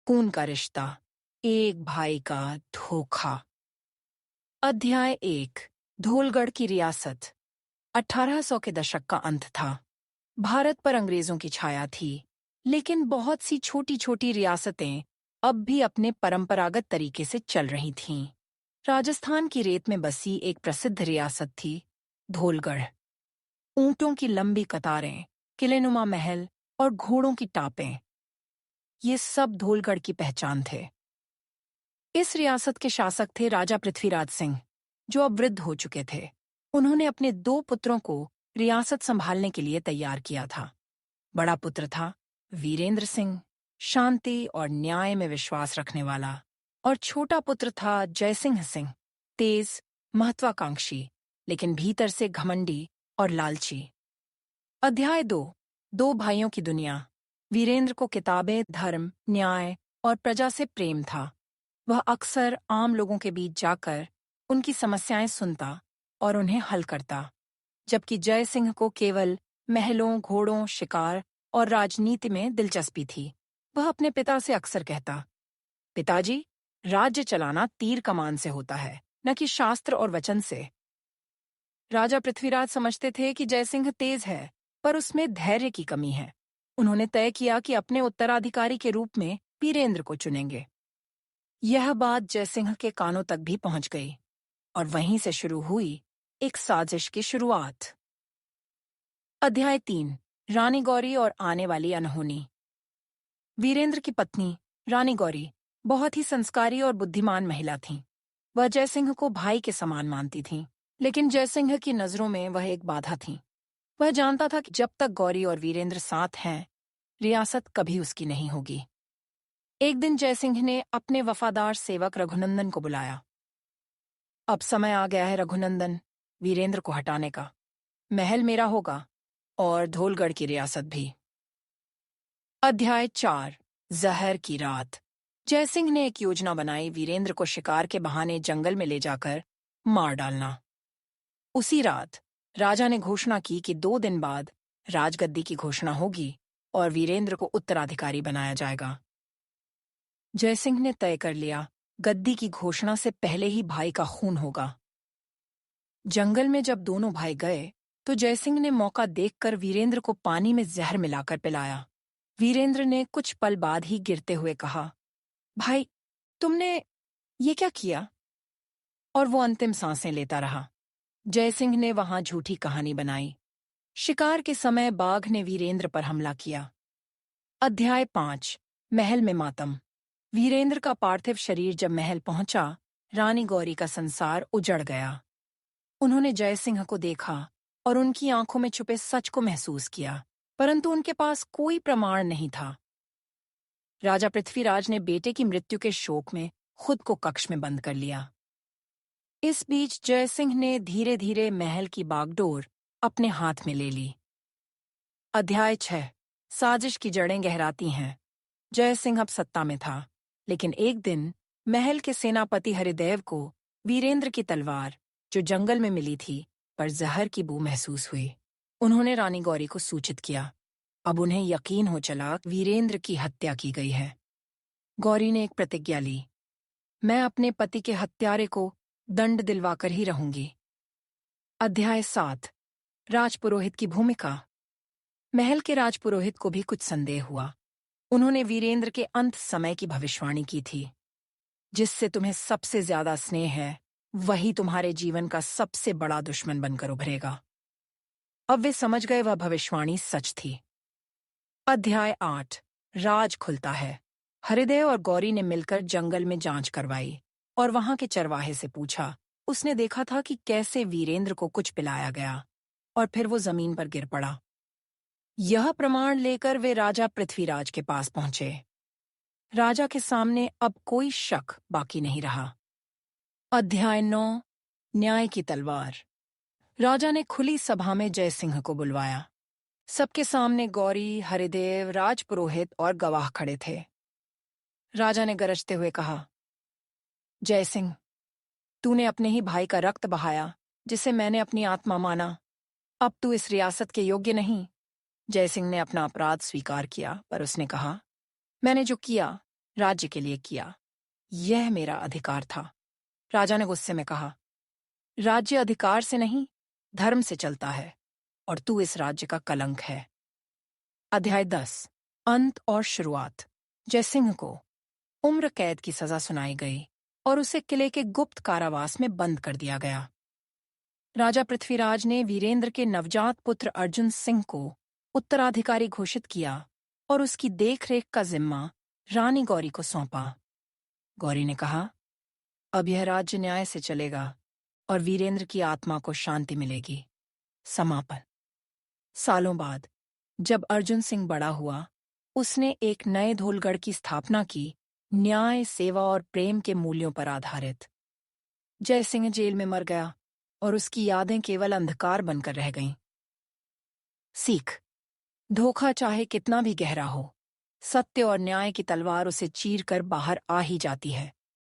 खून का रिश्ता, एक भाई का धोखा। अध्याय 1। धोलगढ़ की रियासत। 1800 के दशक का अंत था। भारत पर अंग्रेजों की छाया थी, लेकिन बहुत सी छोटी छोटी रियासतें अब भी अपने परंपरागत तरीके से चल रही थीं। राजस्थान की रेत में बसी एक प्रसिद्ध रियासत थी, धोलगढ़। ऊंटों की लंबी कतारें, किलेनुमा महल और घोड़ों की टापें, ये सब धोलगढ़ की पहचान थे। इस रियासत के शासक थे राजा पृथ्वीराज सिंह, जो अब वृद्ध हो चुके थे। उन्होंने अपने 2 पुत्रों को रियासत संभालने के लिए तैयार किया था। बड़ा पुत्र था वीरेंद्र सिंह, शांति और न्याय में विश्वास रखने वाला, और छोटा पुत्र था जयसिंह सिंह, तेज, महत्वाकांक्षी, लेकिन भीतर से घमंडी और लालची। अध्याय 2। 2 भाइयों की दुनिया। वीरेंद्र को किताबें, धर्म, न्याय और प्रजा से प्रेम था। वह अक्सर आम लोगों के बीच जाकर उनकी समस्याएं सुनता और उन्हें हल करता, जबकि जय सिंह को केवल महलों, घोड़ों, शिकार और राजनीति में दिलचस्पी थी। वह अपने पिता से अक्सर कहता, पिताजी, राज्य चलाना तीर कमान से होता है, न कि शास्त्र और वचन से। राजा पृथ्वीराज समझते थे कि जयसिंह तेज है, पर उसमें धैर्य की कमी है। उन्होंने तय किया कि अपने उत्तराधिकारी के रूप में वीरेंद्र को चुनेंगे। यह बात जयसिंह के कानों तक भी पहुंच गई, और वहीं से शुरू हुई एक साजिश की शुरुआत। अध्याय 3। रानी गौरी और आने वाली अनहोनी। वीरेंद्र की पत्नी रानी गौरी बहुत ही संस्कारी और बुद्धिमान महिला थीं। वह जयसिंह को भाई के समान मानती थीं, लेकिन जयसिंह की नजरों में वह एक बाधा थीं। वह जानता था कि जब तक गौरी और वीरेंद्र साथ हैं, रियासत कभी उसकी नहीं होगी। एक दिन जयसिंह ने अपने वफादार सेवक रघुनंदन को बुलाया। अब समय आ गया है रघुनंदन, वीरेंद्र को हटाने का। महल मेरा होगा और धोलगढ़ की रियासत भी। अध्याय 4। जहर की रात। जयसिंह ने एक योजना बनाई, वीरेंद्र को शिकार के बहाने जंगल में ले जाकर मार डालना। उसी रात राजा ने घोषणा की कि 2 दिन बाद राजगद्दी की घोषणा होगी और वीरेंद्र को उत्तराधिकारी बनाया जाएगा। जयसिंह ने तय कर लिया, गद्दी की घोषणा से पहले ही भाई का खून होगा। जंगल में जब दोनों भाई गए, तो जयसिंह ने मौका देखकर वीरेंद्र को पानी में जहर मिलाकर पिलाया। वीरेंद्र ने कुछ पल बाद ही गिरते हुए कहा, भाई, तुमने ये क्या किया? और वो अंतिम सांसें लेता रहा। जयसिंह ने वहां झूठी कहानी बनाई। शिकार के समय बाघ ने वीरेंद्र पर हमला किया। अध्याय 5। महल में मातम। वीरेंद्र का पार्थिव शरीर जब महल पहुंचा, रानी गौरी का संसार उजड़ गया। उन्होंने जयसिंह को देखा और उनकी आंखों में छुपे सच को महसूस किया, परंतु उनके पास कोई प्रमाण नहीं था। राजा पृथ्वीराज ने बेटे की मृत्यु के शोक में खुद को कक्ष में बंद कर लिया। इस बीच जयसिंह ने धीरे धीरे महल की बागडोर अपने हाथ में ले ली। अध्याय 6। साजिश की जड़ें गहराती हैं। जयसिंह अब सत्ता में था, लेकिन एक दिन महल के सेनापति हरिदेव को वीरेंद्र की तलवार, जो जंगल में मिली थी, पर जहर की बू महसूस हुई। उन्होंने रानी गौरी को सूचित किया। अब उन्हें यकीन हो चला वीरेंद्र की हत्या की गई है। गौरी ने एक प्रतिज्ञा ली, मैं अपने पति के हत्यारे को दंड दिलवाकर ही रहूंगी। अध्याय 7। राजपुरोहित की भूमिका। महल के राजपुरोहित को भी कुछ संदेह हुआ। उन्होंने वीरेंद्र के अंत समय की भविष्यवाणी की थी। जिससे तुम्हें सबसे ज्यादा स्नेह है, वही तुम्हारे जीवन का सबसे बड़ा दुश्मन बनकर उभरेगा। अब वे समझ गए वह भविष्यवाणी सच थी। अध्याय 8। राज खुलता है। हरिदेव और गौरी ने मिलकर जंगल में जांच करवाई और वहां के चरवाहे से पूछा। उसने देखा था कि कैसे वीरेंद्र को कुछ पिलाया गया और फिर वो जमीन पर गिर पड़ा। यह प्रमाण लेकर वे राजा पृथ्वीराज के पास पहुंचे। राजा के सामने अब कोई शक बाकी नहीं रहा। अध्याय 9। न्याय की तलवार। राजा ने खुली सभा में जयसिंह को बुलवाया। सबके सामने गौरी, हरिदेव, राजपुरोहित और गवाह खड़े थे। राजा ने गरजते हुए कहा, जयसिंह, तूने अपने ही भाई का रक्त बहाया, जिसे मैंने अपनी आत्मा माना। अब तू इस रियासत के योग्य नहीं। जयसिंह ने अपना अपराध स्वीकार किया, पर उसने कहा, मैंने जो किया राज्य के लिए किया। यह मेरा अधिकार था। राजा ने गुस्से में कहा, राज्य अधिकार से नहीं, धर्म से चलता है, और तू इस राज्य का कलंक है। अध्याय 10। अंत और शुरुआत। जयसिंह को उम्र कैद की सजा सुनाई गई और उसे किले के गुप्त कारावास में बंद कर दिया गया। राजा पृथ्वीराज ने वीरेंद्र के नवजात पुत्र अर्जुन सिंह को उत्तराधिकारी घोषित किया और उसकी देखरेख का जिम्मा रानी गौरी को सौंपा। गौरी ने कहा, अब यह राज्य न्याय से चलेगा और वीरेंद्र की आत्मा को शांति मिलेगी। समापन। सालों बाद जब अर्जुन सिंह बड़ा हुआ, उसने एक नए धोलगढ़ की स्थापना की, न्याय, सेवा और प्रेम के मूल्यों पर आधारित। जयसिंह जेल में मर गया और उसकी यादें केवल अंधकार बनकर रह गईं। सीख। धोखा चाहे कितना भी गहरा हो, सत्य और न्याय की तलवार उसे चीर कर बाहर आ ही जाती है।